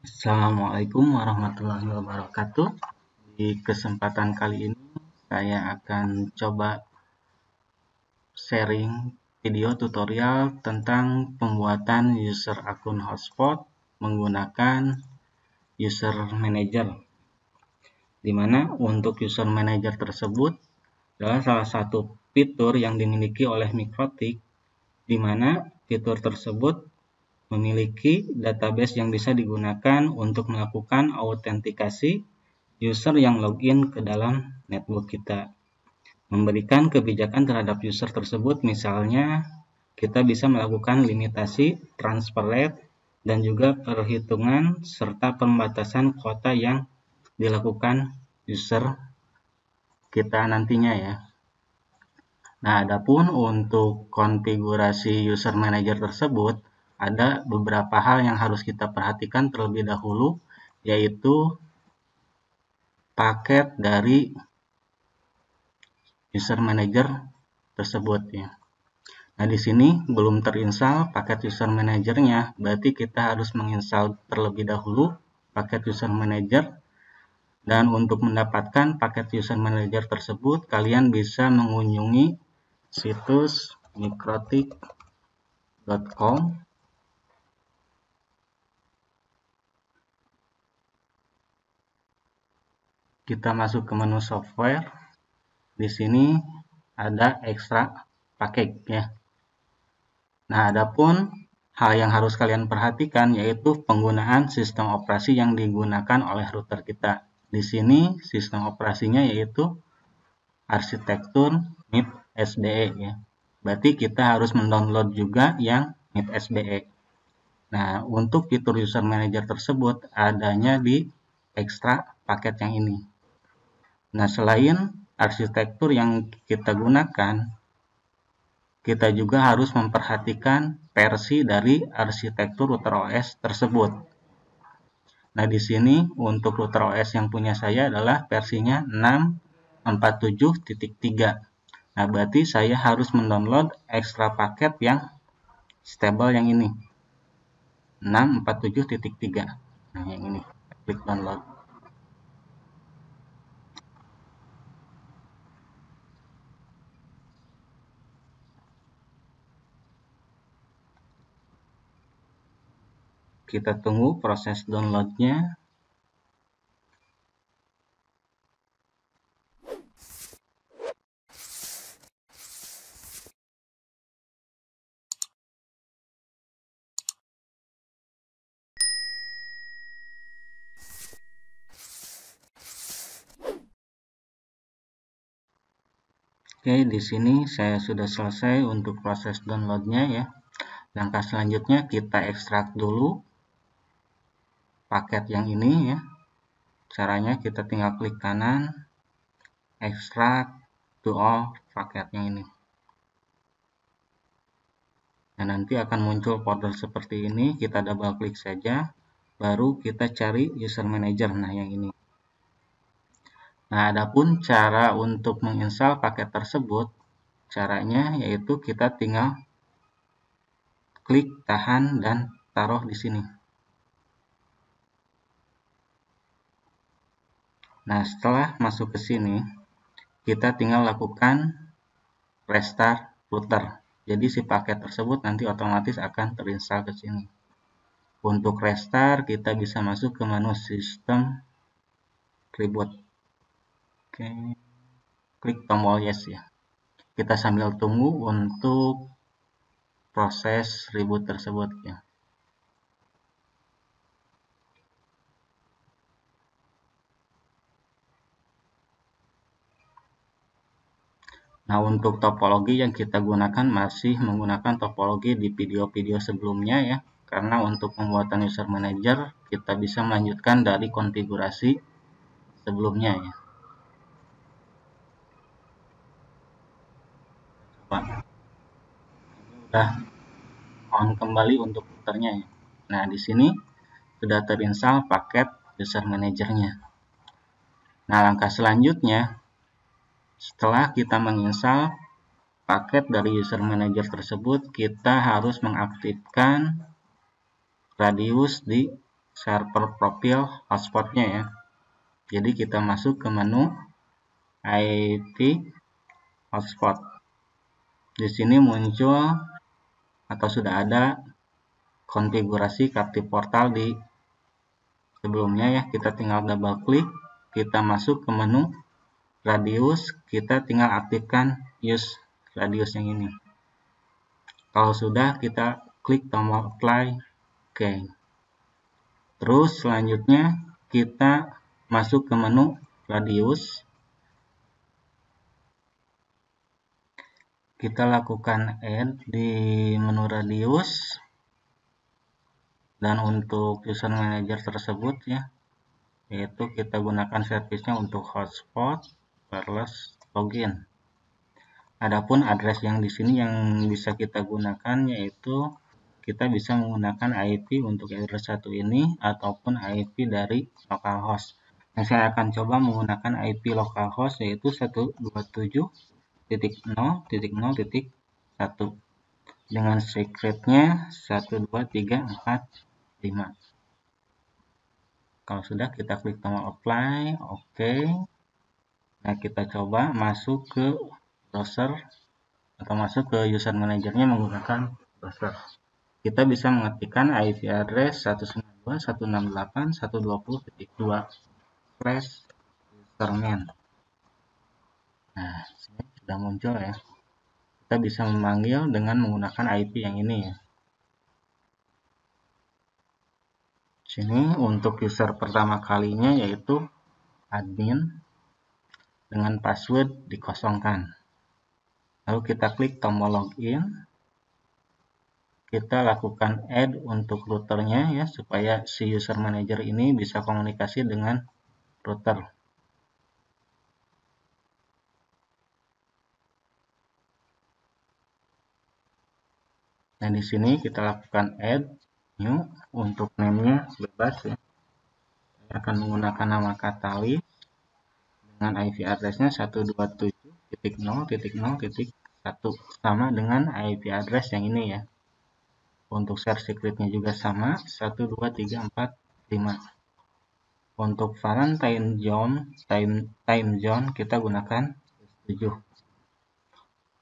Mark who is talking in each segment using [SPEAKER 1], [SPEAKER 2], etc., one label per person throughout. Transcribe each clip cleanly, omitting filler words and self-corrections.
[SPEAKER 1] Assalamualaikum warahmatullahi wabarakatuh. Di kesempatan kali ini saya akan coba sharing video tutorial tentang pembuatan user akun hotspot menggunakan user manager. Di mana untuk user manager tersebut adalah salah satu fitur yang dimiliki oleh Mikrotik, di mana fitur tersebut memiliki database yang bisa digunakan untuk melakukan autentikasi user yang login ke dalam network kita. Memberikan kebijakan terhadap user tersebut, misalnya kita bisa melakukan limitasi, transfer rate, dan juga perhitungan serta pembatasan kuota yang dilakukan user kita nantinya ya. Nah, adapun untuk konfigurasi user manager tersebut, ada beberapa hal yang harus kita perhatikan terlebih dahulu, yaitu paket dari user manager tersebut ya. Nah, di sini belum terinstall paket user manajernya, berarti kita harus menginstal terlebih dahulu paket user manager. Dan untuk mendapatkan paket user manager tersebut, kalian bisa mengunjungi situs mikrotik.com. Kita masuk ke menu software. Di sini ada ekstra paket ya. Nah, adapun hal yang harus kalian perhatikan yaitu penggunaan sistem operasi yang digunakan oleh router kita. Di sini sistem operasinya yaitu arsitektur MIT SBE ya. Berarti kita harus mendownload juga yang MIT SBE. Nah, untuk fitur user manager tersebut adanya di ekstra paket yang ini. Nah, selain arsitektur yang kita gunakan, kita juga harus memperhatikan versi dari arsitektur router OS tersebut. Nah, di sini untuk router OS yang punya saya adalah versinya 647.3. Nah, berarti saya harus mendownload ekstra paket yang stable yang ini. 647.3. Nah, yang ini. Klik download. Kita tunggu proses downloadnya. Oke, di sini saya sudah selesai untuk proses downloadnya ya. Langkah selanjutnya kita ekstrak dulu paket yang ini ya. Caranya kita tinggal klik kanan, ekstrak to all paket yang ini. Nah, nanti akan muncul folder seperti ini, kita double klik saja, baru kita cari user manager, nah yang ini. Nah, adapun cara untuk menginstal paket tersebut, caranya yaitu kita tinggal klik tahan dan taruh di sini. Nah, setelah masuk ke sini, kita tinggal lakukan restart router. Jadi si paket tersebut nanti otomatis akan terinstall ke sini. Untuk restart, kita bisa masuk ke menu sistem reboot. Oke, klik tombol yes ya. Kita sambil tunggu untuk proses reboot tersebut ya. Nah, untuk topologi yang kita gunakan masih menggunakan topologi di video-video sebelumnya ya. Karena untuk pembuatan user manager kita bisa melanjutkan dari konfigurasi sebelumnya ya. Coba. Ini udah on kembali untuk routernya ya. Nah, di sini sudah terinstall paket user manajernya. Nah, langkah selanjutnya setelah kita menginstal paket dari user manager tersebut, kita harus mengaktifkan radius di server profil hotspotnya ya. Jadi kita masuk ke menu IP hotspot. Di sini muncul atau sudah ada konfigurasi Captive Portal di sebelumnya ya. Kita tinggal double klik, kita masuk ke menu radius, kita tinggal aktifkan use radius yang ini. Kalau sudah, kita klik tombol apply. Oke. Terus selanjutnya kita masuk ke menu radius. Kita lakukan add di menu radius. Dan untuk user manager tersebut ya, yaitu kita gunakan servisnya untuk hotspot wireless login. Adapun address yang di sini yang bisa kita gunakan yaitu kita bisa menggunakan IP untuk address satu ini ataupun IP dari localhost. Nah, saya akan coba menggunakan IP localhost yaitu 127.0.0.1 dengan secretnya 12345. Kalau sudah, kita klik tombol apply, oke. Nah, kita coba masuk ke browser atau masuk ke user manajernya menggunakan browser. Kita bisa mengetikkan IP address 192.168.120.2/username. Nah, sini sudah muncul ya. Kita bisa memanggil dengan menggunakan IP yang ini ya. Sini untuk user pertama kalinya yaitu admin dengan password dikosongkan. Lalu kita klik tombol login. Kita lakukan add untuk routernya ya supaya si user manager ini bisa komunikasi dengan router. Nah, di sini kita lakukan add new untuk name-nya bebas ya. Saya akan menggunakan nama Catalyst dengan IP address-nya 127.0.0.1 sama dengan IP address yang ini ya. Untuk share secret-nya juga sama 12345. Untuk Valentine time zone kita gunakan 7.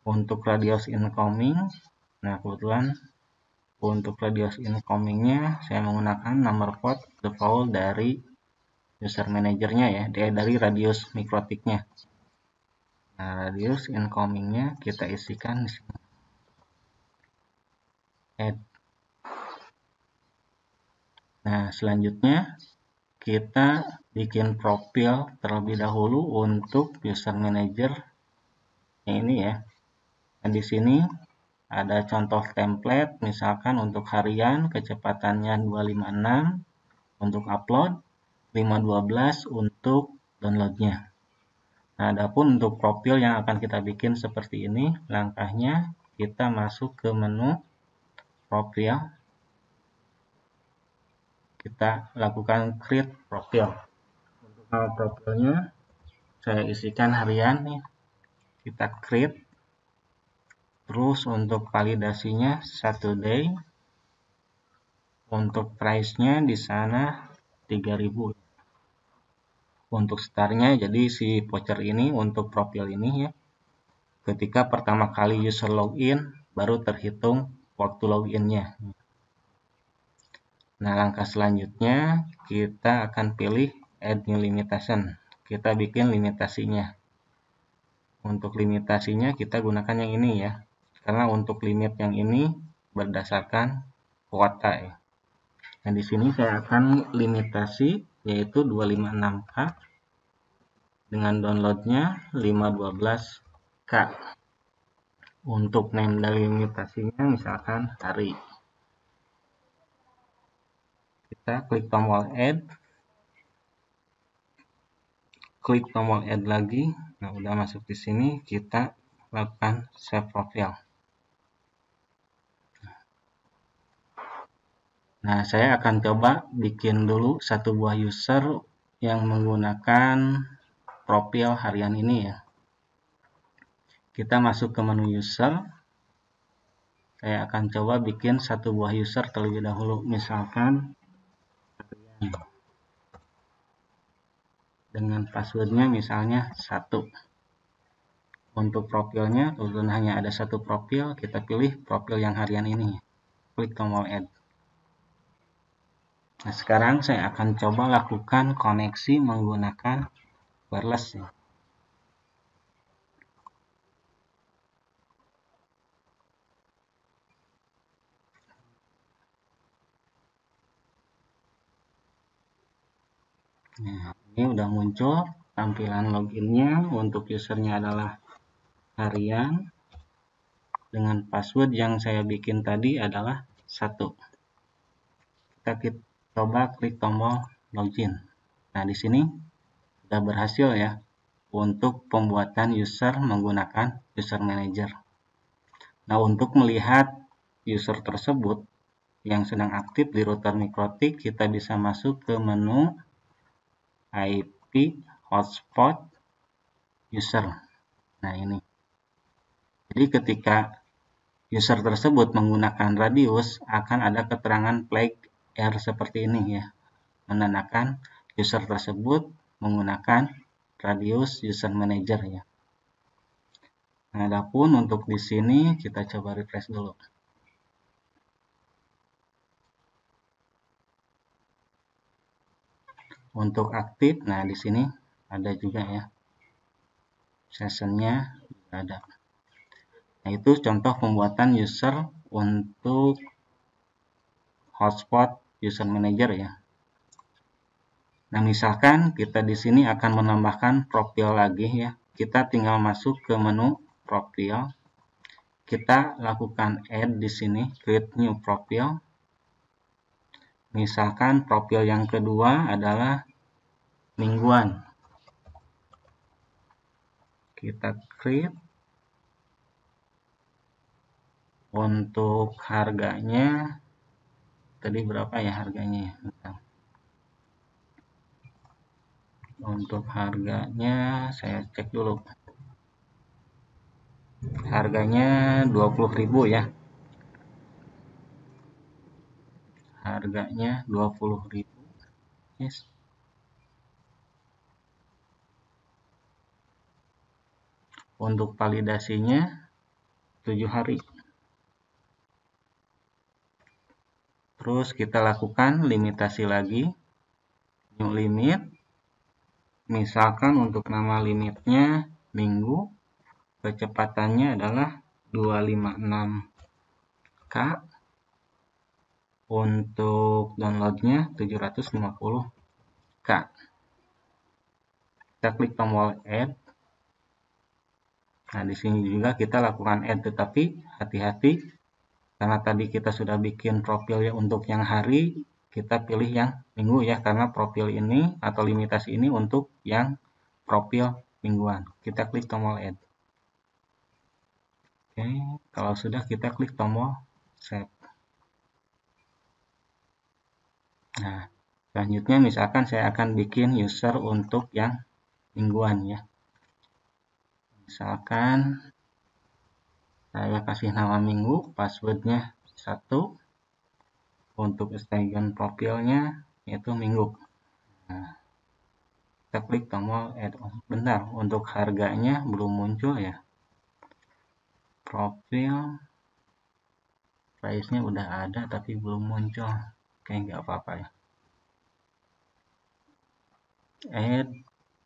[SPEAKER 1] Untuk radius incoming, nah kebetulan untuk radius incomingnya saya menggunakan nomor port default dari user manajernya ya, dari radius mikrotiknya. Nah, radius incomingnya kita isikan di sini. Add. Nah, selanjutnya kita bikin profil terlebih dahulu untuk user manager yang ini ya. Nah, di sini ada contoh template, misalkan untuk harian kecepatannya 256 untuk upload, 512 untuk downloadnya. Nah, adapun untuk profil yang akan kita bikin seperti ini, langkahnya kita masuk ke menu profil. Kita lakukan create profil. Untuk nama profilnya saya isikan harian nih. Kita create. Terus untuk validasinya 1 day. Untuk price-nya di sana 3.000. Untuk startnya jadi si voucher ini untuk profil ini ya. Ketika pertama kali user login baru terhitung waktu loginnya. Nah, langkah selanjutnya kita akan pilih add new limitation. Kita bikin limitasinya. Untuk limitasinya kita gunakan yang ini ya. Karena untuk limit yang ini berdasarkan kuota ya. Nah, di sini saya akan limitasi yaitu 256K dengan downloadnya 512K. Untuk name dari limitasinya misalkan hari. Kita klik tombol add. Klik tombol add lagi. Nah, udah masuk di sini, kita lakukan save profile. Nah, saya akan coba bikin dulu satu buah user yang menggunakan profil harian ini ya. Kita masuk ke menu user. Saya akan coba bikin satu buah user terlebih dahulu. Misalkan dengan passwordnya misalnya 1. Untuk profilnya, kebetulan hanya ada satu profil, kita pilih profil yang harian ini. Klik tombol add. Nah, sekarang saya akan coba lakukan koneksi menggunakan wireless. Nah, ini udah muncul tampilan loginnya. Untuk usernya adalah harian. Dengan password yang saya bikin tadi adalah 1. Kita coba klik tombol login. Nah, di sini sudah berhasil ya untuk pembuatan user menggunakan user manager. Nah, untuk melihat user tersebut yang sedang aktif di router MikroTik, kita bisa masuk ke menu IP hotspot user. Nah, ini. Jadi ketika user tersebut menggunakan radius, akan ada keterangan flag R seperti ini ya, menandakan user tersebut menggunakan radius user manager ya. Nah, adapun untuk di sini kita coba refresh dulu. Untuk aktif, nah di sini ada juga ya, sessionnya ada. Nah, itu contoh pembuatan user untuk hotspot user manager ya. Nah, misalkan kita di sini akan menambahkan profil lagi ya. Kita tinggal masuk ke menu profil. Kita lakukan add di sini, create new profile. Misalkan profil yang kedua adalah mingguan. Kita create. Untuk harganya tadi berapa ya harganya? Untuk harganya saya cek dulu. Harganya 20.000 ya. Harganya 20.000. Yes. Untuk validasinya 7 hari. Terus kita lakukan limitasi lagi. New limit. Misalkan untuk nama limitnya minggu. Kecepatannya adalah 256K. Untuk downloadnya 750K. Kita klik tombol add. Nah, di sini juga kita lakukan add, tetapi hati-hati karena tadi kita sudah bikin profil ya untuk yang hari, kita pilih yang minggu ya, karena profil ini atau limitasi ini untuk yang profil mingguan. Kita klik tombol add. Oke, kalau sudah kita klik tombol save. Nah, selanjutnya misalkan saya akan bikin user untuk yang mingguan ya. Misalkan saya kasih nama minggu, passwordnya 1. Untuk staging profilnya yaitu minggu. Nah, kita klik tombol add. Bentar, untuk harganya belum muncul ya. Profil price-nya udah ada tapi belum muncul. Oke, nggak apa-apa ya. Add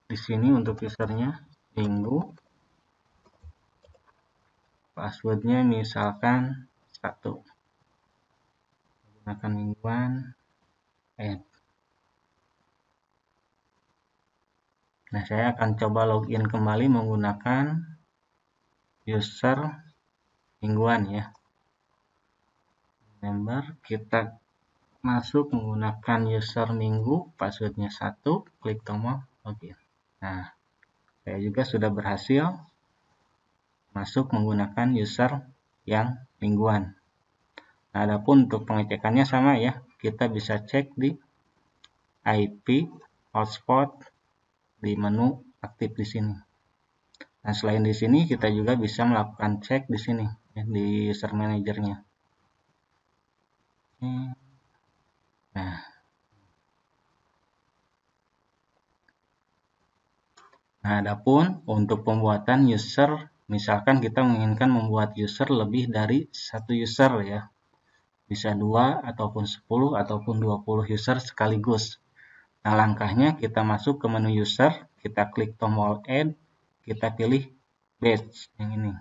[SPEAKER 1] di sini untuk usernya minggu. Passwordnya misalkan 1. Gunakan mingguan. Add. Nah, saya akan coba login kembali menggunakan user mingguan ya. Member, kita masuk menggunakan user minggu, passwordnya 1, klik tombol login. Nah, saya juga sudah berhasil masuk menggunakan user yang mingguan. Nah, adapun untuk pengecekannya sama ya, kita bisa cek di IP hotspot di menu aktif di sini. Nah, selain di sini kita juga bisa melakukan cek di sini ya, di user manajernya. Nah, Nah, adapun untuk pembuatan user, misalkan kita menginginkan membuat user lebih dari satu user ya. Bisa 2 ataupun 10 ataupun 20 user sekaligus. Nah, langkahnya kita masuk ke menu user, kita klik tombol add, kita pilih batch yang ini.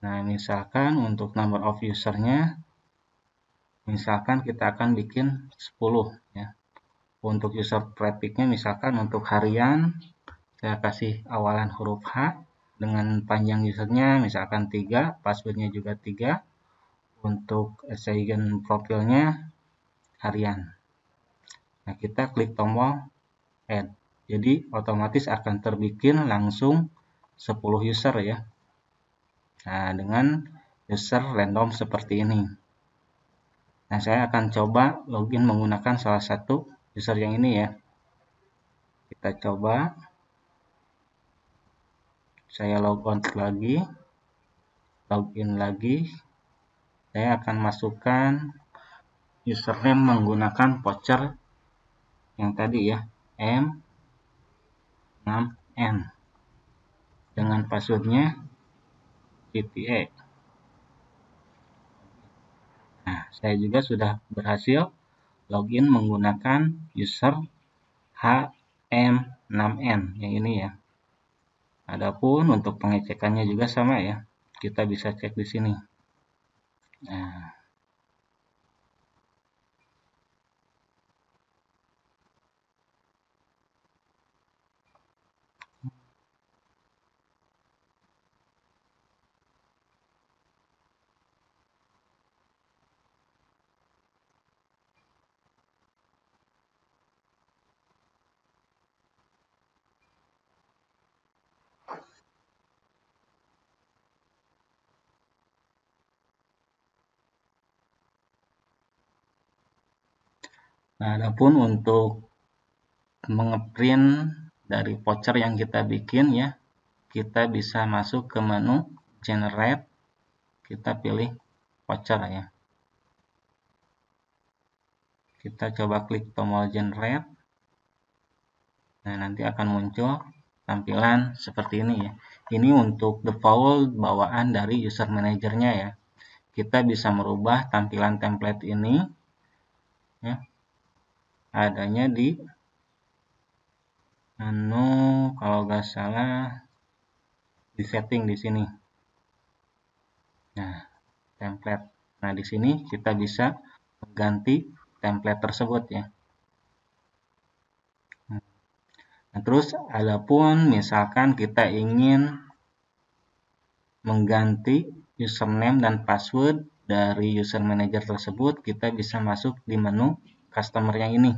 [SPEAKER 1] Nah, misalkan untuk number of usernya, misalkan kita akan bikin 10 ya. Untuk user trafficnya misalkan untuk harian, saya kasih awalan huruf H dengan panjang usernya misalkan 3, passwordnya juga 3. Untuk assign profilnya harian. Nah, kita klik tombol add. Jadi otomatis akan terbikin langsung 10 user ya. Nah, dengan user random seperti ini. Nah, saya akan coba login menggunakan salah satu user yang ini ya. Kita coba. Saya logout lagi. Login lagi. Saya akan masukkan username menggunakan voucher yang tadi ya. M6N. Dengan passwordnya PTA. Nah, saya juga sudah berhasil login menggunakan user HM6N yang ini ya. Adapun untuk pengecekannya juga sama ya. Kita bisa cek di sini. Nah, adapun untuk mengeprint dari voucher yang kita bikin ya, kita bisa masuk ke menu generate, kita pilih voucher ya. Kita coba klik tombol generate. Nah, nanti akan muncul tampilan seperti ini ya. Ini untuk default bawaan dari user manajernya ya. Kita bisa merubah tampilan template ini ya. Adanya di menu kalau nggak salah di setting di sini. Nah, template. Nah, di sini kita bisa mengganti template tersebut ya. Nah, terus adapun misalkan kita ingin mengganti username dan password dari user manager tersebut, kita bisa masuk di menu customer yang ini.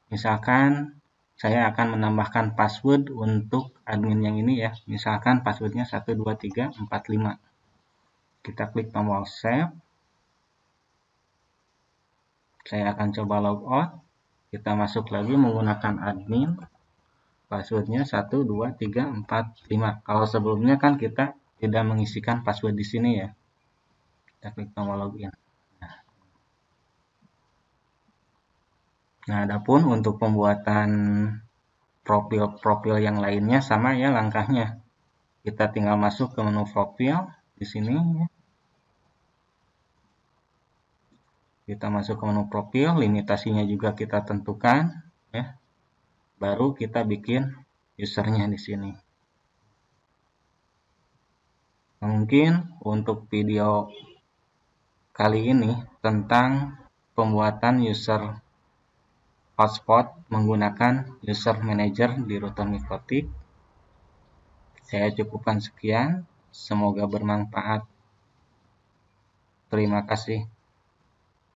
[SPEAKER 1] Misalkan saya akan menambahkan password untuk admin yang ini ya. Misalkan passwordnya 12345. Kita klik tombol save. Saya akan coba logout. Kita masuk lagi menggunakan admin. Passwordnya 12345. Kalau sebelumnya kan kita tidak mengisikan password di sini ya. Kita klik tombol login. Nah, adapun untuk pembuatan profil-profil yang lainnya sama ya langkahnya. Kita tinggal masuk ke menu profil di sini. Kita masuk ke menu profil, limitasinya juga kita tentukan ya. Baru kita bikin usernya di sini. Mungkin untuk video kali ini tentang pembuatan user hotspot menggunakan user manager di router Mikotik. Saya cukupkan sekian. Semoga bermanfaat. Terima kasih.